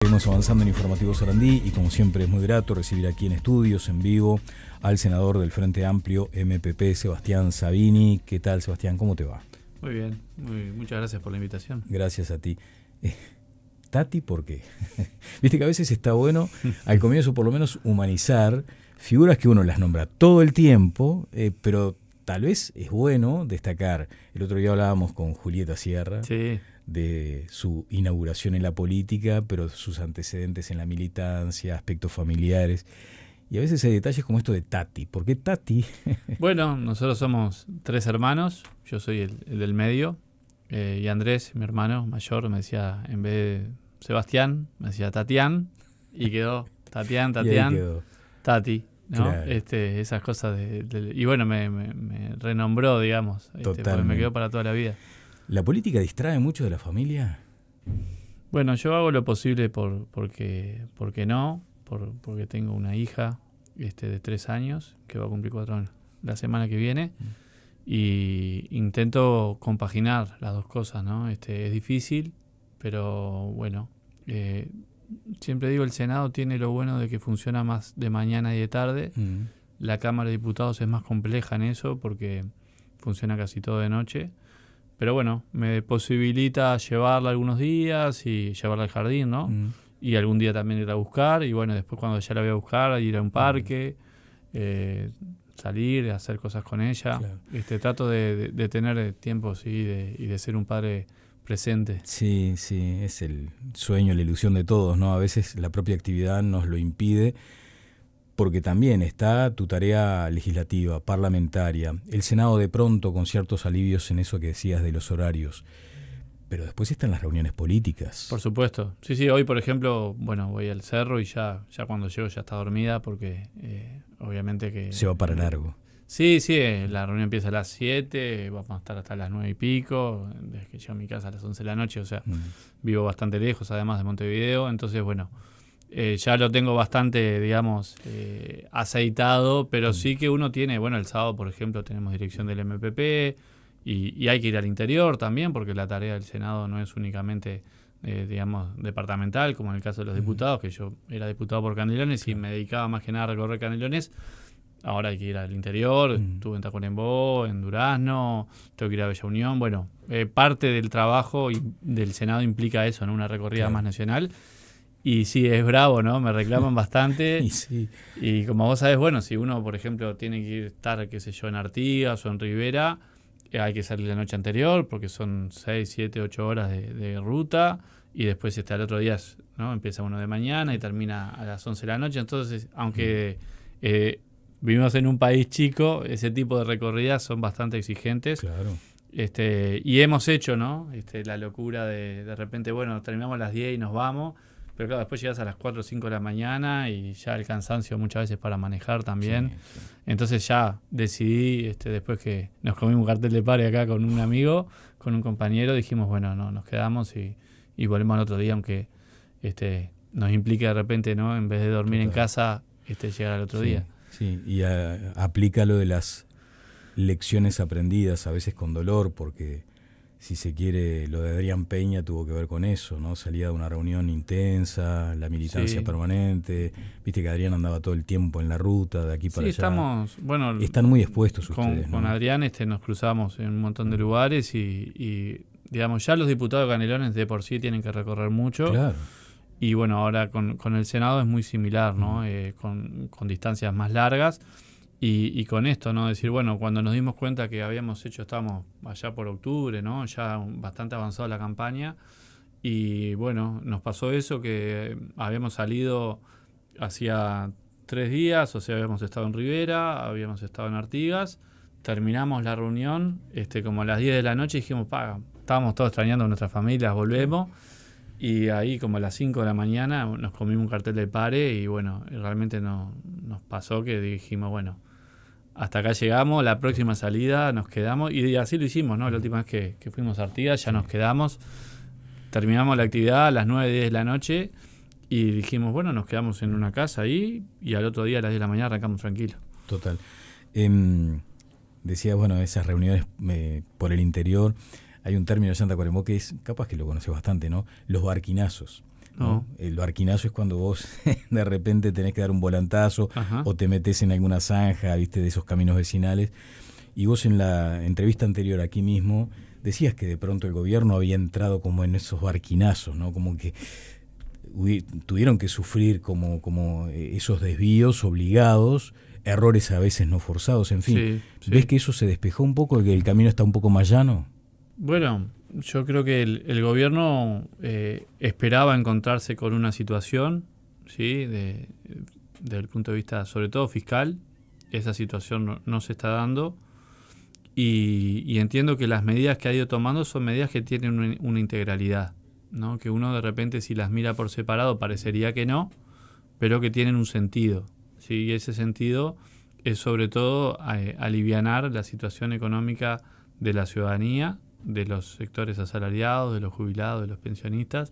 Seguimos avanzando en Informativo Sarandí y como siempre es muy grato recibir aquí en estudios, en vivo, al senador del Frente Amplio MPP, Sebastián Sabini. ¿Qué tal, Sebastián? ¿Cómo te va? Muy bien, muchas gracias por la invitación. Gracias a ti. Tati, ¿por qué? Viste que a veces está bueno, al comienzo por lo menos, humanizar figuras que uno las nombra todo el tiempo, pero tal vez es bueno destacar. El otro día hablábamos con Julieta Sierra. Sí. De su inauguración en la política, pero sus antecedentes en la militancia, aspectos familiares. Y a veces hay detalles como esto de Tati. ¿Por qué Tati? Bueno, nosotros somos 3 hermanos, yo soy el del medio, y Andrés, mi hermano mayor, me decía, en vez de Sebastián, me decía Tatián, y quedó Tatián, Tati, ¿no? Claro. Esas cosas y bueno, me renombró, digamos, porque me quedó para toda la vida. ¿La política distrae mucho de la familia? Bueno, yo hago lo posible porque tengo una hija de 3 años que va a cumplir 4 años la semana que viene y intento compaginar las dos cosas, ¿no? Es difícil, pero bueno, siempre digo, el Senado tiene lo bueno de que funciona más de mañana y de tarde. La Cámara de Diputados es más compleja en eso porque funciona casi todo de noche. Pero bueno, me posibilita llevarla algunos días y llevarla al jardín, ¿no? Y algún día también ir a buscar. Y bueno, después cuando ya la voy a buscar, ir a un parque, salir, hacer cosas con ella. Claro. Trato de tener tiempo, sí, y de ser un padre presente. Sí, es el sueño, la ilusión de todos, ¿no? A veces la propia actividad nos lo impide. Porque también está tu tarea legislativa, parlamentaria, el Senado de pronto con ciertos alivios en eso que decías de los horarios, pero después están las reuniones políticas. Por supuesto. Sí, hoy por ejemplo, bueno, voy al cerro y ya cuando llego ya está dormida porque obviamente que... Se va para largo. Sí, la reunión empieza a las 7, vamos a estar hasta las 9 y pico, desde que llego a mi casa a las 11 de la noche, o sea, vivo bastante lejos además de Montevideo, entonces bueno... ya lo tengo bastante, digamos, aceitado, pero sí que uno tiene, bueno, el sábado, por ejemplo, tenemos dirección del MPP y hay que ir al interior también, porque la tarea del Senado no es únicamente, digamos, departamental, como en el caso de los diputados, que yo era diputado por Canelones y me dedicaba más que nada a recorrer Canelones. Ahora hay que ir al interior, estuve en Tacuarembó, en Durazno, tengo que ir a Bella Unión. Bueno, parte del trabajo del Senado implica eso, ¿no? Una recorrida más nacional. Y sí, es bravo, ¿no? Me reclaman bastante. Y como vos sabés, bueno, si uno, por ejemplo, tiene que estar, qué sé yo, en Artigas o en Rivera, hay que salir la noche anterior porque son 6, 7, 8 horas de ruta y después al otro día, ¿no? Empieza uno de mañana y termina a las 11 de la noche. Entonces, aunque vivimos en un país chico, ese tipo de recorridas son bastante exigentes. Claro. Y hemos hecho, ¿no? La locura de repente, bueno, terminamos a las 10 y nos vamos. Pero claro, después llegas a las 4 o 5 de la mañana y ya el cansancio muchas veces para manejar también. Sí. Entonces ya decidí, después que nos comimos un cartel de pare acá con un amigo, con un compañero, dijimos, bueno, no, nos quedamos y volvemos al otro día, aunque nos implique de repente, ¿no? En vez de dormir en casa, llegar al otro día. Sí, y aplica lo de las lecciones aprendidas, a veces con dolor, porque... Si se quiere, lo de Adrián Peña tuvo que ver con eso, ¿no? Salía de una reunión intensa, la militancia permanente. Viste que Adrián andaba todo el tiempo en la ruta, de aquí para allá. Están muy expuestos ustedes, ¿no? Con Adrián nos cruzamos en un montón de lugares y digamos, ya los diputados de Canelones de por sí tienen que recorrer mucho. Claro. Y bueno, ahora con el Senado es muy similar, ¿no? Con distancias más largas. Y con esto, ¿no? Decir, bueno, cuando nos dimos cuenta que estábamos allá por octubre, ¿no? Ya bastante avanzada la campaña. Y bueno, nos pasó eso, que habíamos salido hacía 3 días, o sea, habíamos estado en Rivera, habíamos estado en Artigas, terminamos la reunión, como a las 10 de la noche, dijimos, estábamos todos extrañando a nuestras familias, volvemos. Y ahí como a las 5 de la mañana nos comimos un cartel de pare y bueno, realmente nos pasó que dijimos, bueno, hasta acá llegamos, la próxima salida nos quedamos y así lo hicimos, ¿no? La última vez que fuimos a Artigas ya nos quedamos, terminamos la actividad a las 9, 10 de la noche y dijimos, bueno, nos quedamos en una casa ahí y al otro día a las 10 de la mañana arrancamos tranquilos. Total. Decías, bueno, esas reuniones por el interior, hay un término de Santa Tacuarembó que es, capaz que lo conoces bastante, ¿no? Los barquinazos. ¿no? Lo arquinazo es cuando vos de repente tenés que dar un volantazo o te metés en alguna zanja, viste, de esos caminos vecinales. Y vos en la entrevista anterior aquí mismo decías que de pronto el gobierno había entrado como en esos barquinazos, ¿no? Como que tuvieron que sufrir como esos desvíos obligados, errores a veces no forzados, en fin. Sí. ¿Ves que eso se despejó un poco, que el camino está un poco más llano? Bueno, yo creo que el gobierno esperaba encontrarse con una situación, ¿sí? Desde el punto de vista, sobre todo fiscal. Esa situación no se está dando. Y entiendo que las medidas que ha ido tomando son medidas que tienen una integralidad, ¿no? Que uno de repente, si las mira por separado, parecería que no, pero que tienen un sentido, ¿sí? Y ese sentido es sobre todo alivianar la situación económica de la ciudadanía, de los sectores asalariados, de los jubilados, de los pensionistas,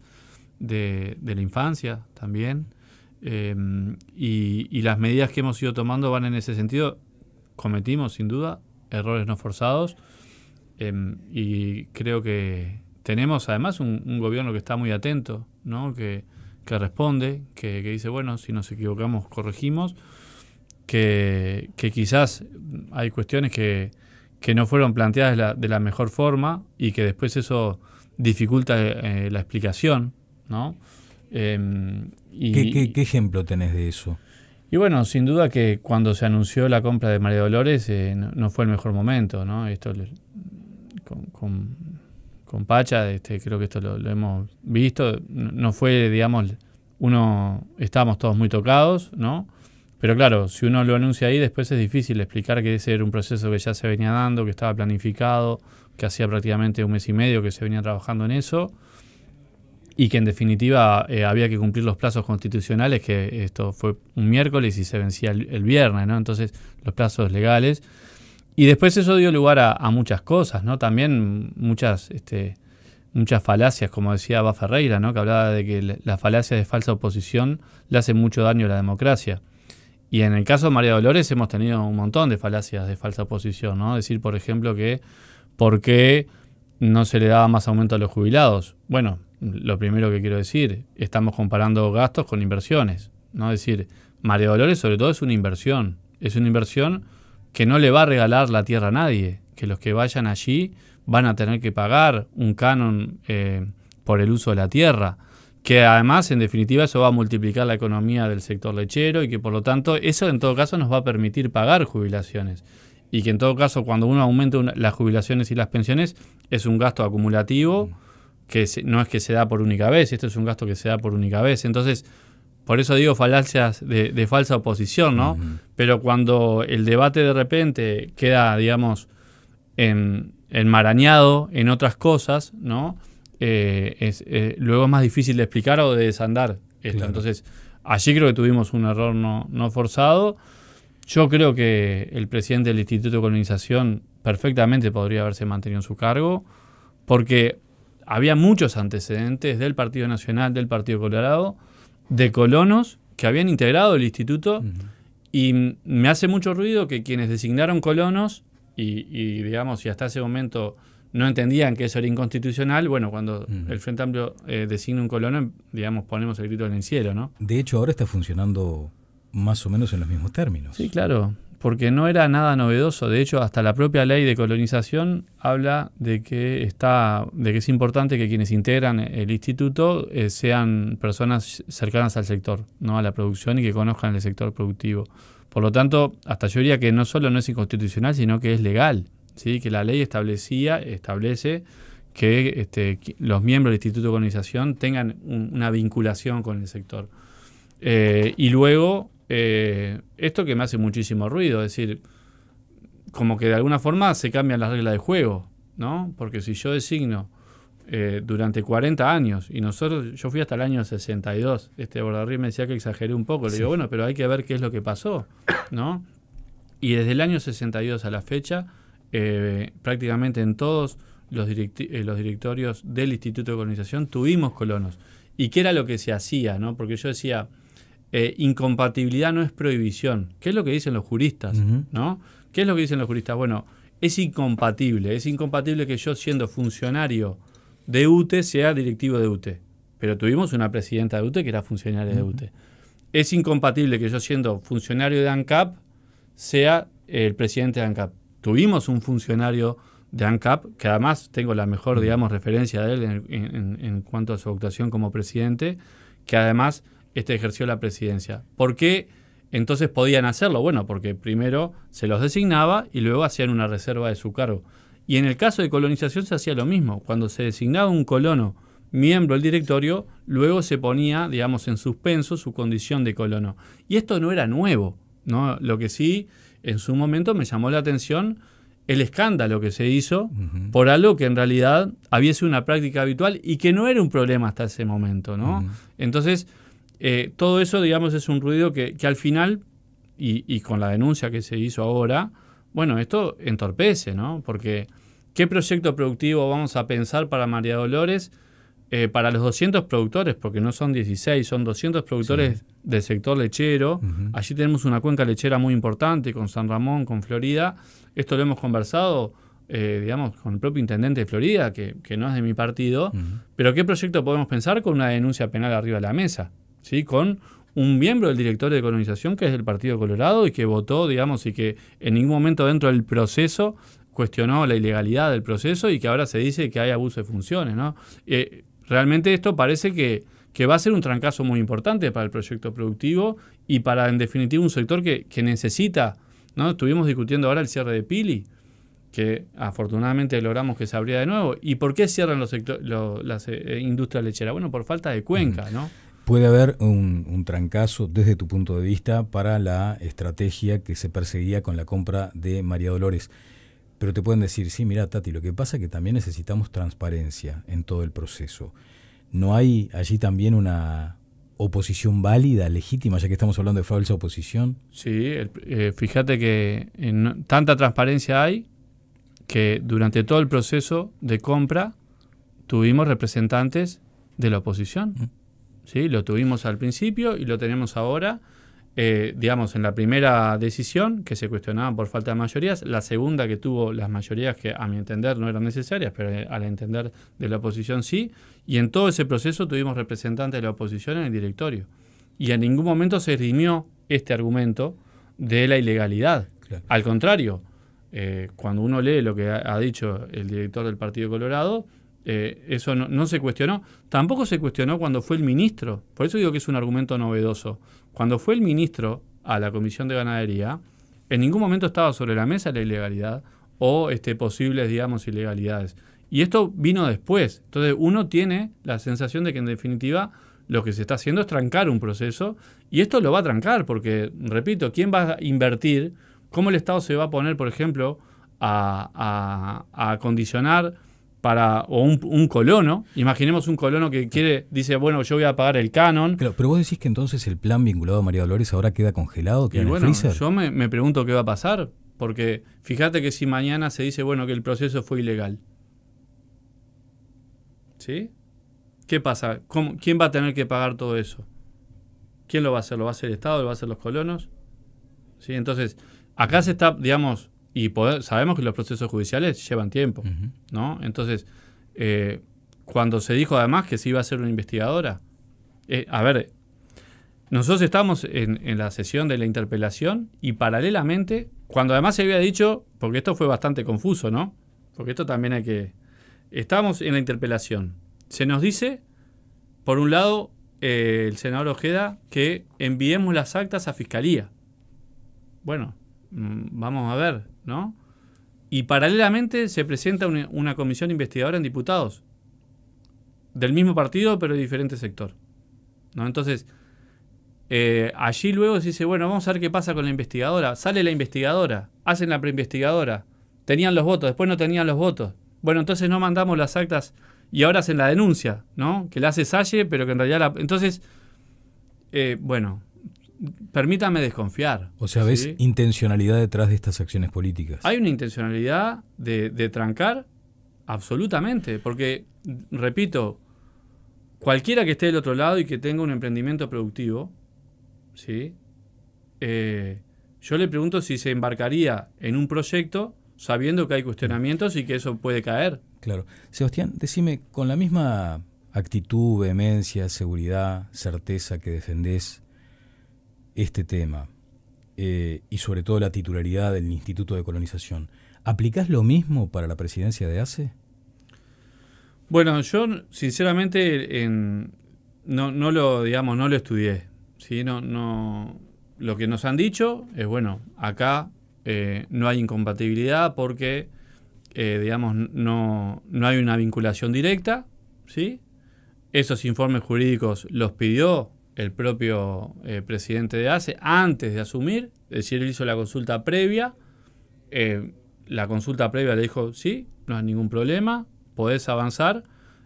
de la infancia también. Y las medidas que hemos ido tomando van en ese sentido. Cometimos, sin duda, errores no forzados, y creo que tenemos además un gobierno que está muy atento, ¿no? que responde, que dice, bueno, si nos equivocamos, corregimos, que quizás hay cuestiones que no fueron planteadas de la mejor forma y que después eso dificulta la explicación, ¿no? ¿Qué ejemplo tenés de eso? Y bueno, sin duda que cuando se anunció la compra de María Dolores no fue el mejor momento, ¿no? Esto con Pacha, creo que esto lo hemos visto, no fue, digamos, estábamos todos muy tocados, ¿no? Pero claro, si uno lo anuncia ahí, después es difícil explicar que ese era un proceso que ya se venía dando, que estaba planificado, que hacía prácticamente 1 mes y medio que se venía trabajando en eso, y que en definitiva había que cumplir los plazos constitucionales, que esto fue un miércoles y se vencía el viernes, ¿no? Entonces, los plazos legales. Y después eso dio lugar a muchas cosas, ¿no? También muchas falacias, como decía Abba Ferreira, ¿no? Que hablaba de que la falacia de falsa oposición le hace mucho daño a la democracia. Y en el caso de María Dolores hemos tenido un montón de falacias de falsa oposición, ¿no? Decir, por ejemplo, que ¿por qué no se le daba más aumento a los jubilados? Bueno, lo primero que quiero decir, estamos comparando gastos con inversiones, ¿no? Es decir, María Dolores sobre todo es una inversión que no le va a regalar la tierra a nadie, que los que vayan allí van a tener que pagar un canon por el uso de la tierra, que además en definitiva eso va a multiplicar la economía del sector lechero y que por lo tanto eso en todo caso nos va a permitir pagar jubilaciones. Y que en todo caso cuando uno aumenta las jubilaciones y las pensiones es un gasto acumulativo que no es que se da por única vez, esto es un gasto que se da por única vez. Entonces, por eso digo falacias de falsa oposición, ¿no? Uh-huh. Pero cuando el debate de repente queda, digamos, enmarañado en otras cosas, ¿no? Luego es más difícil de explicar o de desandar esto. Claro. Entonces, allí creo que tuvimos un error no forzado. Yo creo que el presidente del Instituto de Colonización perfectamente podría haberse mantenido en su cargo, porque había muchos antecedentes del Partido Nacional, del Partido Colorado, de colonos que habían integrado el instituto, uh-huh. Y me hace mucho ruido que quienes designaron colonos y digamos, y hasta ese momento no entendían que eso era inconstitucional, bueno, cuando uh-huh. el Frente Amplio designa un colono, digamos, ponemos el grito en el cielo, ¿no? De hecho, ahora está funcionando más o menos en los mismos términos. Sí, claro, porque no era nada novedoso. De hecho, hasta la propia ley de colonización habla de que es importante que quienes integran el instituto sean personas cercanas al sector, ¿no? A la producción y que conozcan el sector productivo. Por lo tanto, hasta yo diría que no solo no es inconstitucional, sino que es legal, ¿sí? Que la ley establece que los miembros del Instituto de Colonización tengan una vinculación con el sector. Y luego, esto que me hace muchísimo ruido, es decir, como que de alguna forma se cambian las reglas de juego, ¿no? Porque si yo designo durante 40 años, y yo fui hasta el año 62, Bordarrí me decía que exageré un poco, le digo, bueno, pero hay que ver qué es lo que pasó, ¿no? Y desde el año 62 a la fecha, prácticamente en todos los directorios del Instituto de Colonización tuvimos colonos. ¿Y qué era lo que se hacía, no? Porque yo decía, incompatibilidad no es prohibición. ¿Qué es lo que dicen los juristas? Uh-huh. ¿No? ¿Qué es lo que dicen los juristas? Bueno, es incompatible que yo siendo funcionario de UTE sea directivo de UTE. pero tuvimos una presidenta de UTE que era funcionaria de UTE. Es incompatible que yo, siendo funcionario de ANCAP, sea el presidente de ANCAP. Tuvimos un funcionario de ANCAP, que además tengo la mejor, digamos, referencia de él en cuanto a su actuación como presidente, que además ejerció la presidencia. ¿Por qué entonces podían hacerlo? Bueno, porque primero se los designaba y luego hacían una reserva de su cargo. Y en el caso de colonización se hacía lo mismo. Cuando se designaba un colono miembro del directorio, luego se ponía, digamos, en suspenso su condición de colono. Y esto no era nuevo, ¿no? Lo que sí, en su momento me llamó la atención el escándalo que se hizo por algo que en realidad había sido una práctica habitual y que no era un problema hasta ese momento, ¿no? Entonces, todo eso, digamos, es un ruido que al final, y con la denuncia que se hizo ahora, bueno, esto entorpece, ¿no? Porque ¿qué proyecto productivo vamos a pensar para María Dolores? Para los 200 productores, porque no son 16, son 200 productores del sector lechero. Allí tenemos una cuenca lechera muy importante con San Ramón, con Florida. Esto lo hemos conversado, digamos, con el propio intendente de Florida, que no es de mi partido. Pero ¿qué proyecto podemos pensar con una denuncia penal arriba de la mesa? ¿Sí? Con un miembro del directorio de colonización que es del Partido Colorado y que votó, digamos, y que en ningún momento dentro del proceso cuestionó la ilegalidad del proceso y que ahora se dice que hay abuso de funciones, ¿no? Realmente esto parece que va a ser un trancazo muy importante para el proyecto productivo y para, en definitiva, un sector que necesita, ¿no? Estuvimos discutiendo ahora el cierre de Pili, que afortunadamente logramos que se abriera de nuevo. ¿Y por qué cierran las industrias lecheras? Bueno, por falta de cuenca, ¿no? Puede haber un trancazo desde tu punto de vista para la estrategia que se perseguía con la compra de María Dolores. Pero te pueden decir, sí, mira, Tati, lo que pasa es que también necesitamos transparencia en todo el proceso. ¿No hay allí también una oposición válida, legítima, ya que estamos hablando de falsa oposición? Sí, fíjate que tanta transparencia hay que durante todo el proceso de compra tuvimos representantes de la oposición. ¿Sí? Lo tuvimos al principio y lo tenemos ahora. Digamos, en la primera decisión, que se cuestionaba por falta de mayorías, la segunda que tuvo las mayorías que a mi entender no eran necesarias, pero al entender de la oposición sí, y en todo ese proceso tuvimos representantes de la oposición en el directorio. Y en ningún momento se esgrimió este argumento de la ilegalidad. Claro. Al contrario, cuando uno lee lo que ha dicho el director del Partido Colorado, eso no se cuestionó. Tampoco se cuestionó cuando fue el ministro. Por eso digo que es un argumento novedoso. Cuando fue el ministro a la Comisión de Ganadería, en ningún momento estaba sobre la mesa la ilegalidad o posibles, digamos, ilegalidades. Y esto vino después. Entonces uno tiene la sensación de que en definitiva lo que se está haciendo es trancar un proceso y esto lo va a trancar porque, repito, ¿quién va a invertir? ¿Cómo el Estado se va a poner, por ejemplo, a condicionar o un colono? Imaginemos un colono que dice, bueno, yo voy a pagar el canon. Claro, pero vos decís que entonces el plan vinculado a María Dolores ahora queda congelado, queda en el freezer. Yo me pregunto qué va a pasar, porque fíjate que si mañana se dice, bueno, que el proceso fue ilegal, ¿sí? ¿Qué pasa? ¿Quién va a tener que pagar todo eso? ¿Quién lo va a hacer? ¿Lo va a hacer el Estado? ¿Lo va a hacer los colonos? ¿Sí? Entonces, acá se está, digamos, y sabemos que los procesos judiciales llevan tiempo, ¿no? Entonces, cuando se dijo además que se iba a hacer una investigadora, nosotros estábamos en la sesión de la interpelación y paralelamente, cuando además se había dicho, porque esto fue bastante confuso, ¿no? Porque esto también estábamos en la interpelación. Se nos dice, por un lado, el senador Ojeda, que enviemos las actas a Fiscalía. Bueno, vamos a ver, ¿no? Y paralelamente se presenta una comisión investigadora en diputados del mismo partido pero de diferente sector, ¿no? Entonces allí luego se dice, bueno, vamos a ver qué pasa con la investigadora. Sale la investigadora, hacen la preinvestigadora, tenían los votos, después no tenían los votos. Bueno, entonces no mandamos las actas y ahora hacen la denuncia, ¿no? Que la hace Salle, pero que en realidad entonces, bueno, permítame desconfiar. O sea, ¿ves intencionalidad detrás de estas acciones políticas? Hay una intencionalidad de trancar absolutamente, porque, repito, cualquiera que esté del otro lado y que tenga un emprendimiento productivo, ¿sí? Yo le pregunto si se embarcaría en un proyecto sabiendo que hay cuestionamientos y que eso puede caer. Claro. Sebastián, decime, con la misma actitud, vehemencia, seguridad, certeza que defendés este tema, y sobre todo la titularidad del Instituto de Colonización, ¿aplicás lo mismo para la presidencia de ACE? Bueno, yo sinceramente no lo estudié, ¿sí? Lo que nos han dicho es, bueno, acá no hay incompatibilidad porque no hay una vinculación directa, ¿sí? Esos informes jurídicos los pidió el propio presidente de ACE antes de asumir, es decir, él hizo la consulta previa, la consulta previa le dijo, sí, no hay ningún problema, podés avanzar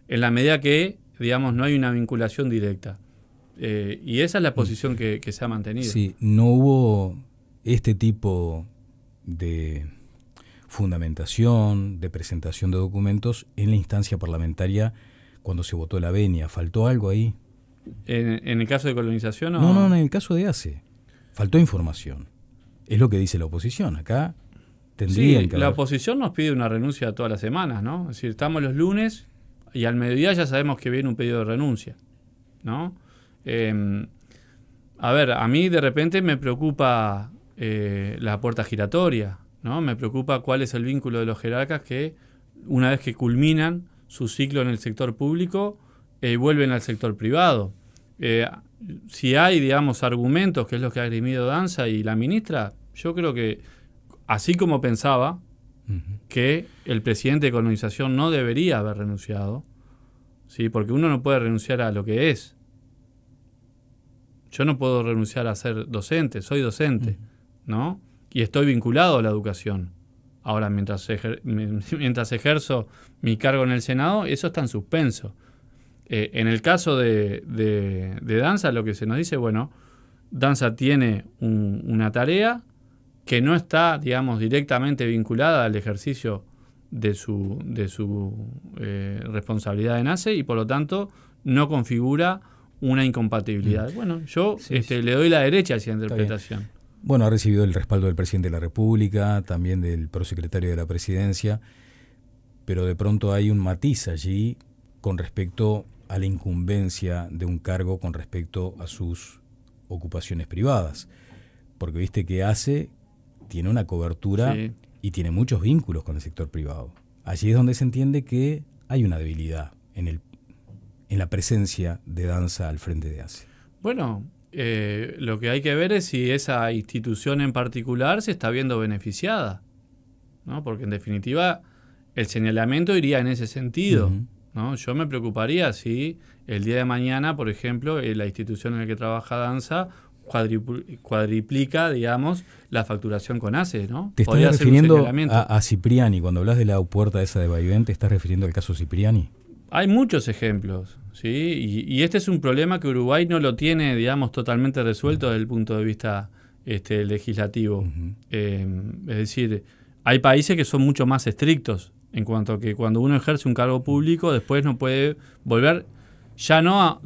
en la medida que, digamos, no hay una vinculación directa. Y esa es la posición que se ha mantenido. Sí, no hubo este tipo de fundamentación, de presentación de documentos en la instancia parlamentaria cuando se votó la venia. ¿Faltó algo ahí? ¿En el caso de colonización? No, en el caso de ACE. Faltó información. Es lo que dice la oposición. Acá tendrían que la haber... oposición nos pide una renuncia todas las semanas, ¿no? Es decir, estamos los lunes y al mediodía ya sabemos que viene un pedido de renuncia, ¿no? A ver, a mí de repente me preocupa la puerta giratoria, ¿no? Me preocupa cuál es el vínculo de los jerarcas que una vez que culminan su ciclo en el sector público vuelven al sector privado. Si hay, digamos, argumentos, que es lo que ha esgrimido Danza y la ministra, yo creo que, así como pensaba que el presidente de colonización no debería haber renunciado, ¿sí? Porque uno no puede renunciar a lo que es. Yo no puedo renunciar a ser docente, soy docente, ¿no? Y estoy vinculado a la educación. Ahora, mientras ejerzo mi cargo en el Senado, eso está en suspenso. En el caso de Danza, lo que se nos dice, bueno, Danza tiene una tarea que no está, digamos, directamente vinculada al ejercicio de su responsabilidad en ACE y, por lo tanto, no configura una incompatibilidad. Bueno, yo le doy la derecha a esa interpretación. Bueno, ha recibido el respaldo del presidente de la República, también del prosecretario de la Presidencia, pero de pronto hay un matiz allí con respecto a la incumbencia de un cargo con respecto a sus ocupaciones privadas. Porque viste que ACE tiene una cobertura y tiene muchos vínculos con el sector privado. Allí es donde se entiende que hay una debilidad en la presencia de Danza al frente de ACE. Bueno, lo que hay que ver es si esa institución en particular se está viendo beneficiada, ¿no? Porque en definitiva el señalamiento iría en ese sentido, ¿no? Yo me preocuparía si el día de mañana, por ejemplo, la institución en la que trabaja Danza cuadriplica, digamos, la facturación con ACE, ¿no? ¿Te estás refiriendo a Cipriani? Cuando hablas de la puerta esa de vaivén, ¿te estás refiriendo al caso Cipriani? Hay muchos ejemplos, ¿sí? Y este es un problema que Uruguay no lo tiene, digamos, totalmente resuelto desde el punto de vista legislativo. Es decir, hay países que son mucho más estrictos en cuanto a que cuando uno ejerce un cargo público después no puede volver, ya no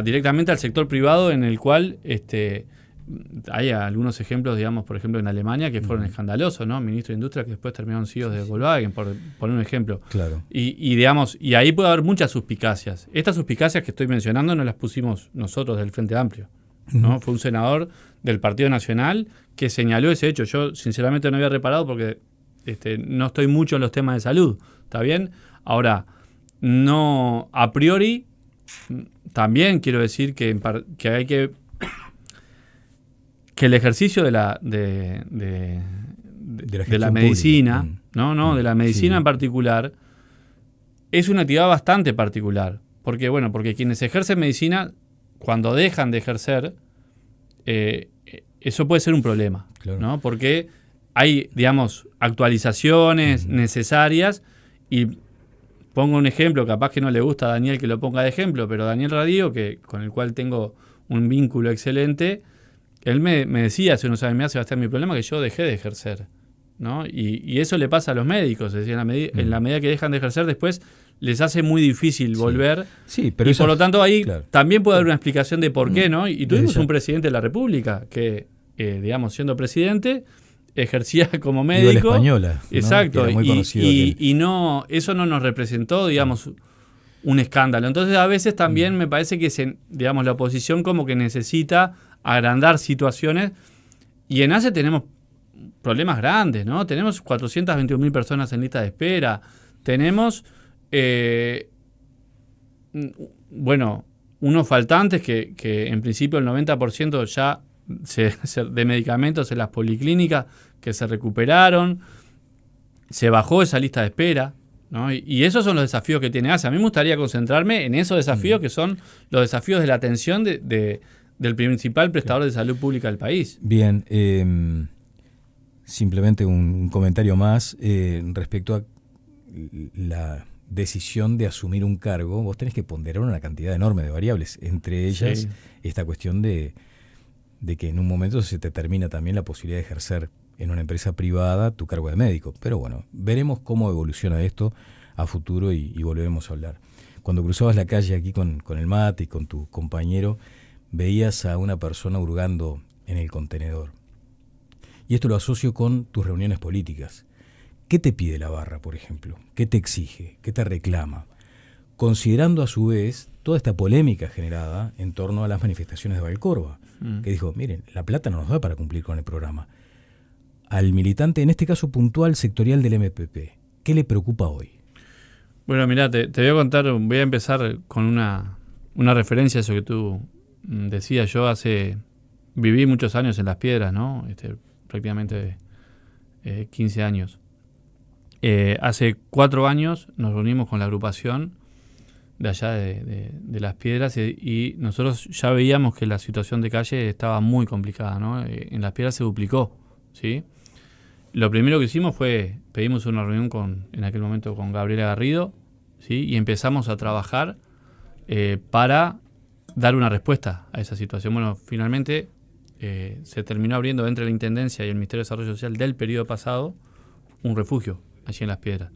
directamente al sector privado, en el cual hay algunos ejemplos, digamos, por ejemplo en Alemania, que fueron escandalosos, ¿no? Ministro de Industria que después terminaron CEOs de Volkswagen, por poner un ejemplo. Claro. Y ahí puede haber muchas suspicacias. Estas suspicacias que estoy mencionando no las pusimos nosotros del Frente Amplio, ¿no? Fue un senador del Partido Nacional que señaló ese hecho. Yo sinceramente no había reparado porque no estoy mucho en los temas de salud, ¿está bien? Ahora, no a priori, también quiero decir que hay que el ejercicio de la medicina, de la medicina en particular, es una actividad bastante particular. Porque quienes ejercen medicina, cuando dejan de ejercer, eso puede ser un problema, claro, ¿no? Porque hay, digamos, actualizaciones necesarias y pongo un ejemplo, capaz que no le gusta a Daniel que lo ponga de ejemplo, pero Daniel Radío, con el cual tengo un vínculo excelente, él me decía hace unos años, me hace Sebastián, mi problema es que yo dejé de ejercer, ¿no? Y eso le pasa a los médicos, es decir, en la medida que dejan de ejercer después les hace muy difícil volver. Sí, pero y por lo tanto ahí también puede haber una explicación de por qué, ¿no? Y tuvimos un presidente de la República que, digamos, siendo presidente, ejercía como médico. La española, ¿no? Exacto. Muy y no, eso no nos representó, digamos, un escándalo. Entonces a veces también me parece que digamos, la oposición como que necesita agrandar situaciones, y en ACE tenemos problemas grandes, ¿no? Tenemos 421.000 personas en lista de espera, tenemos unos faltantes que en principio el 90% ya de medicamentos en las policlínicas que se recuperaron, se bajó esa lista de espera, ¿no? Y esos son los desafíos que tiene ACE. A mí me gustaría concentrarme en esos desafíos que son los desafíos de la atención del principal prestador de salud pública del país. Bien, simplemente un comentario más respecto a la decisión de asumir un cargo. Vos tenés que ponderar una cantidad enorme de variables, entre ellas esta cuestión de que en un momento se te termina también la posibilidad de ejercer en una empresa privada tu cargo de médico. Pero bueno, veremos cómo evoluciona esto a futuro y volveremos a hablar. Cuando cruzabas la calle aquí con el mate y con tu compañero, veías a una persona hurgando en el contenedor. Y esto lo asocio con tus reuniones políticas. ¿Qué te pide la barra, por ejemplo? ¿Qué te exige? ¿Qué te reclama? Considerando a su vez toda esta polémica generada en torno a las manifestaciones de Valcorba, que dijo, miren, la plata no nos da para cumplir con el programa. Al militante, en este caso puntual, sectorial del MPP, ¿qué le preocupa hoy? Bueno, mirá, te voy a contar, voy a empezar con una referencia a eso que tú decías. Yo viví muchos años en Las Piedras, ¿no? Prácticamente 15 años. Hace 4 años nos reunimos con la agrupación de allá de Las Piedras y nosotros ya veíamos que la situación de calle estaba muy complicada, ¿no? En Las Piedras se duplicó, ¿sí? Lo primero que hicimos fue, pedimos una reunión en aquel momento con Gabriela Garrido, ¿sí? Y empezamos a trabajar para dar una respuesta a esa situación. Bueno, finalmente se terminó abriendo entre la Intendencia y el Ministerio de Desarrollo Social del periodo pasado un refugio allí en Las Piedras.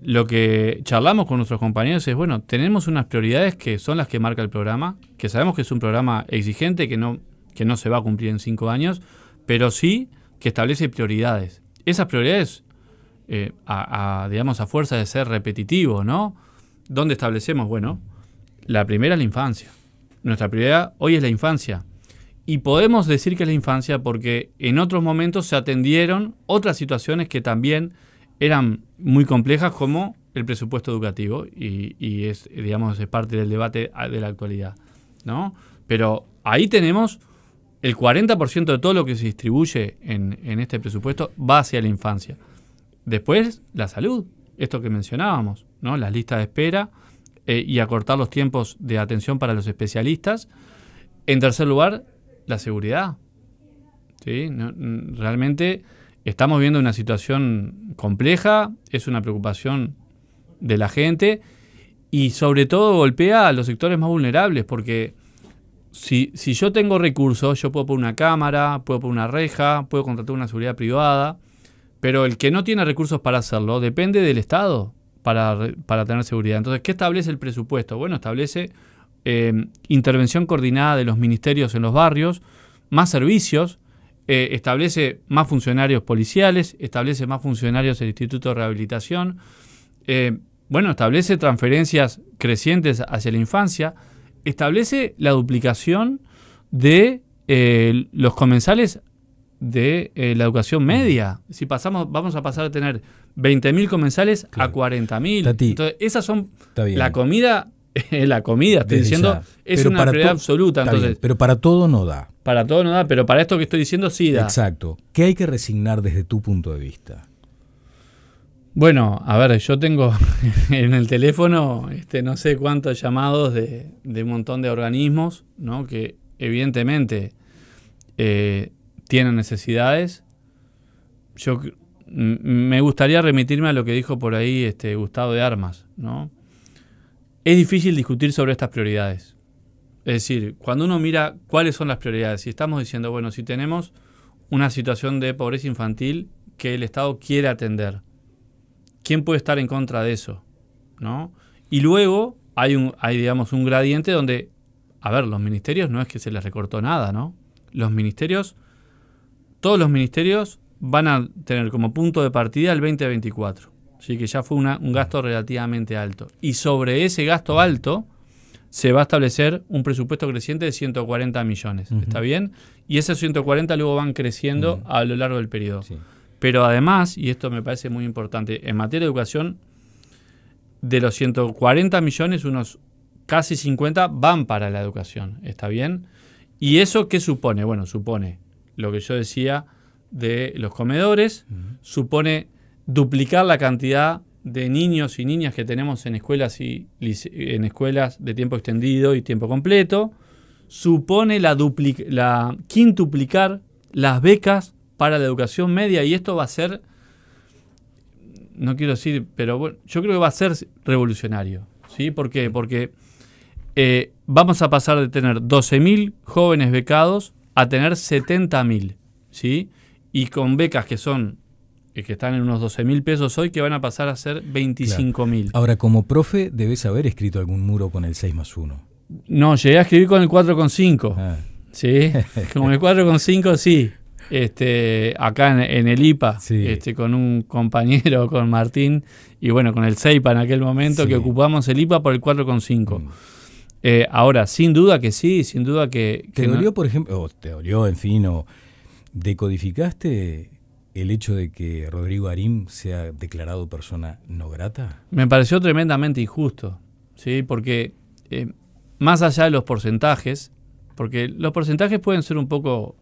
Lo que charlamos con nuestros compañeros es, bueno, tenemos unas prioridades que son las que marca el programa, que sabemos que es un programa exigente, que no se va a cumplir en 5 años, pero sí que establece prioridades. Esas prioridades, digamos, a fuerza de ser repetitivo, ¿no? ¿Dónde establecemos? Bueno, la primera es la infancia. Nuestra prioridad hoy es la infancia. Y podemos decir que es la infancia porque en otros momentos se atendieron otras situaciones que también eran muy complejas, como el presupuesto educativo, y es, digamos, es parte del debate de la actualidad, ¿no? Pero ahí tenemos el 40% de todo lo que se distribuye en este presupuesto va hacia la infancia. Después, la salud, esto que mencionábamos, ¿no? Las listas de espera y acortar los tiempos de atención para los especialistas. En tercer lugar, la seguridad. ¿Sí? Realmente estamos viendo una situación compleja, es una preocupación de la gente y sobre todo golpea a los sectores más vulnerables, porque si yo tengo recursos, yo puedo poner una cámara, puedo poner una reja, puedo contratar una seguridad privada, pero el que no tiene recursos para hacerlo depende del Estado para tener seguridad. Entonces, ¿qué establece el presupuesto? Bueno, establece intervención coordinada de los ministerios en los barrios, más servicios, establece más funcionarios policiales, establece más funcionarios del Instituto de Rehabilitación, establece transferencias crecientes hacia la infancia, establece la duplicación de los comensales de la educación media. Si vamos a pasar a tener 20.000 comensales a 40.000. Entonces, esas son la comida. La comida, estoy diciendo, es una prioridad absoluta. Entonces, pero para todo no da. Para todo no da, pero para esto que estoy diciendo sí da. Exacto. ¿Qué hay que resignar desde tu punto de vista? Bueno, a ver, yo tengo en el teléfono no sé cuántos llamados de un montón de organismos, ¿no? Que evidentemente tienen necesidades. Yo me gustaría remitirme a lo que dijo por ahí Gustavo de Armas, ¿no? Es difícil discutir sobre estas prioridades. Es decir, cuando uno mira cuáles son las prioridades, si estamos diciendo, bueno, si tenemos una situación de pobreza infantil que el Estado quiere atender, ¿quién puede estar en contra de eso? ¿No? Y luego hay digamos, un gradiente donde, a ver, los ministerios no es que se les recortó nada, ¿no? Todos los ministerios van a tener como punto de partida el 2024, ¿sí? Que ya fue un gasto relativamente alto. Y sobre ese gasto alto se va a establecer un presupuesto creciente de 140 millones. ¿Está bien? Y esos 140 luego van creciendo a lo largo del periodo. Sí. Pero además, y esto me parece muy importante, en materia de educación, de los 140 millones, unos casi 50 van para la educación. ¿Está bien? ¿Y eso qué supone? Bueno, supone lo que yo decía de los comedores, supone duplicar la cantidad de niños y niñas que tenemos en escuelas en escuelas de tiempo extendido y tiempo completo, supone la quintuplicar las becas para la educación media, y esto va a ser, no quiero decir, pero bueno, yo creo que va a ser revolucionario, ¿sí? ¿Por qué? Porque vamos a pasar de tener 12.000 jóvenes becados a tener 70.000, ¿sí? Y con becas que están en unos 12.000 pesos hoy, que van a pasar a ser 25.000. Claro. Ahora, como profe, debes haber escrito algún muro con el 6+1. No, llegué a escribir con el 4,5. ¿Sí? Con el 4,5 sí. Acá en el IPA, sí. Con un compañero, con Martín, y bueno, con el CEIPA en aquel momento, sí. Que ocupamos el IPA por el 4,5. Ahora, sin duda que sí, sin duda que... ¿Te dolió, por ejemplo, o te dolió, en fin, o decodificaste el hecho de que Rodrigo Arim sea declarado persona no grata? Me pareció tremendamente injusto, ¿sí? Porque más allá de los porcentajes, porque los porcentajes pueden ser un poco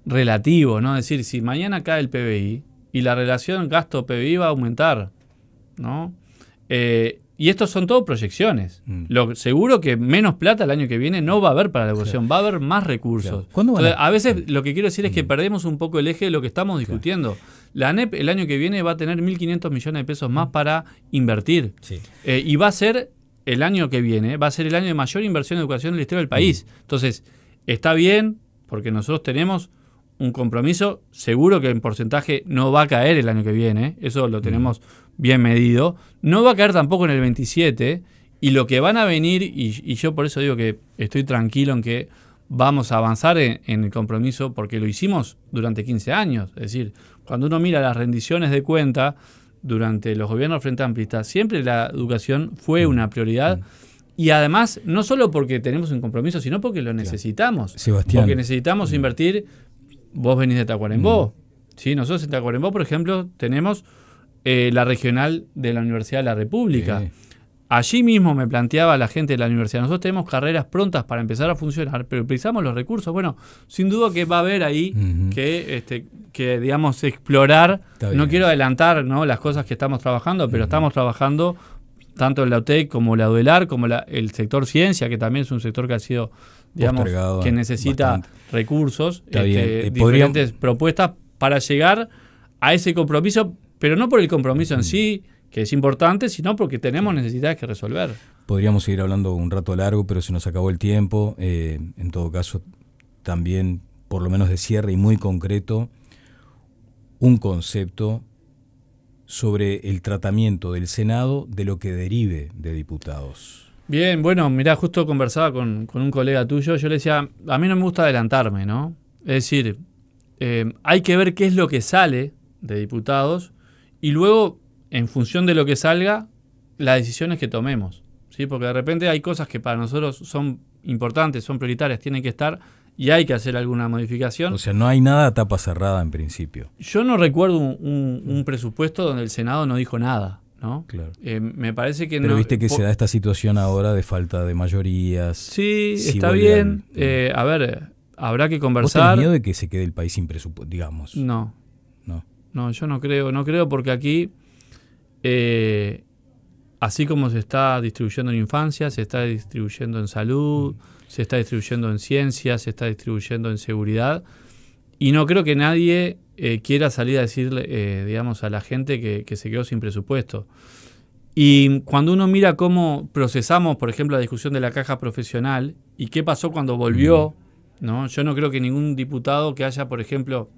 relativos, ¿no? Es decir, si mañana cae el PBI y la relación gasto-PBI va a aumentar, ¿no? Y estos son todo proyecciones. Seguro que menos plata el año que viene no va a haber para la educación, va a haber más recursos. Entonces, a veces lo que quiero decir es que perdemos un poco el eje de lo que estamos discutiendo. La ANEP el año que viene va a tener 1.500 millones de pesos más para invertir. Sí. Y va a ser el año que viene, va a ser el año de mayor inversión en educación en la historia del país. Entonces, está bien, porque nosotros tenemos un compromiso, seguro que en porcentaje no va a caer el año que viene, eso lo tenemos bien medido, no va a caer tampoco en el 27, y lo que van a venir, y yo por eso digo que estoy tranquilo en que vamos a avanzar en el compromiso, porque lo hicimos durante 15 años, es decir, cuando uno mira las rendiciones de cuenta durante los gobiernos frente amplistas, siempre la educación fue una prioridad. Y además, no solo porque tenemos un compromiso, sino porque lo necesitamos. Sebastián. Porque necesitamos invertir. Vos venís de Tacuarembó. ¿Sí? Nosotros en Tacuarembó, por ejemplo, tenemos la regional de la Universidad de la República. Allí mismo me planteaba la gente de la universidad, nosotros tenemos carreras prontas para empezar a funcionar, pero precisamos los recursos. Bueno, sin duda que va a haber ahí que digamos, explorar. No quiero adelantar, ¿no?, las cosas que estamos trabajando, pero estamos trabajando tanto en la UTEC como la UDELAR, como el sector ciencia, que también es un sector que ha sido, digamos, que necesita bastante recursos, diferentes propuestas para llegar a ese compromiso, pero no por el compromiso en sí, que es importante, sino porque tenemos necesidades que resolver. Podríamos seguir hablando un rato largo, pero se nos acabó el tiempo. En todo caso, también, por lo menos de cierre y muy concreto, un concepto sobre el tratamiento del Senado de lo que derive de diputados. Bien, bueno, mirá, justo conversaba con un colega tuyo, yo le decía, a mí no me gusta adelantarme, ¿no? Es decir, hay que ver qué es lo que sale de diputados y luego, en función de lo que salga, las decisiones que tomemos, ¿sí? Porque de repente hay cosas que para nosotros son importantes, son prioritarias, tienen que estar y hay que hacer alguna modificación. O sea, no hay nada a tapa cerrada en principio. Yo no recuerdo un presupuesto donde el Senado no dijo nada, ¿no? Claro. Me parece que Pero no, viste que se da esta situación ahora de falta de mayorías. Sí, si está bien. A ver, habrá que conversar. ¿Vos tenés miedo de que se quede el país sin presupuesto, digamos? No, yo no creo porque aquí, así como se está distribuyendo en infancia, se está distribuyendo en salud, se está distribuyendo en ciencia, se está distribuyendo en seguridad, y no creo que nadie quiera salir a decirle, digamos, a la gente que se quedó sin presupuesto. Y cuando uno mira cómo procesamos, por ejemplo, la discusión de la caja profesional y qué pasó cuando volvió, ¿no? Yo no creo que ningún diputado que haya, por ejemplo,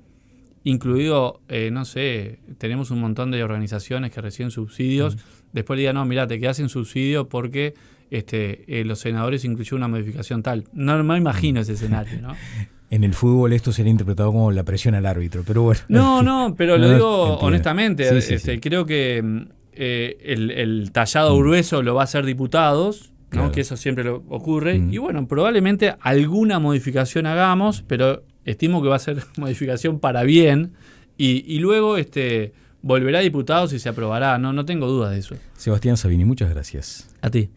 incluido, no sé, tenemos un montón de organizaciones que reciben subsidios, después le digan, no, mirá, te quedás sin subsidio porque los senadores incluyeron una modificación tal. No me imagino ese escenario, ¿no? En el fútbol esto sería interpretado como la presión al árbitro, pero bueno. No, pero lo digo honestamente. Sí. Creo que el tallado grueso lo va a hacer diputados, ¿no? Claro. Que eso siempre ocurre. Y bueno, probablemente alguna modificación hagamos, pero estimo que va a ser modificación para bien. Y luego volverá a diputados y se aprobará. No tengo dudas de eso. Sebastián Sabini, muchas gracias. A ti.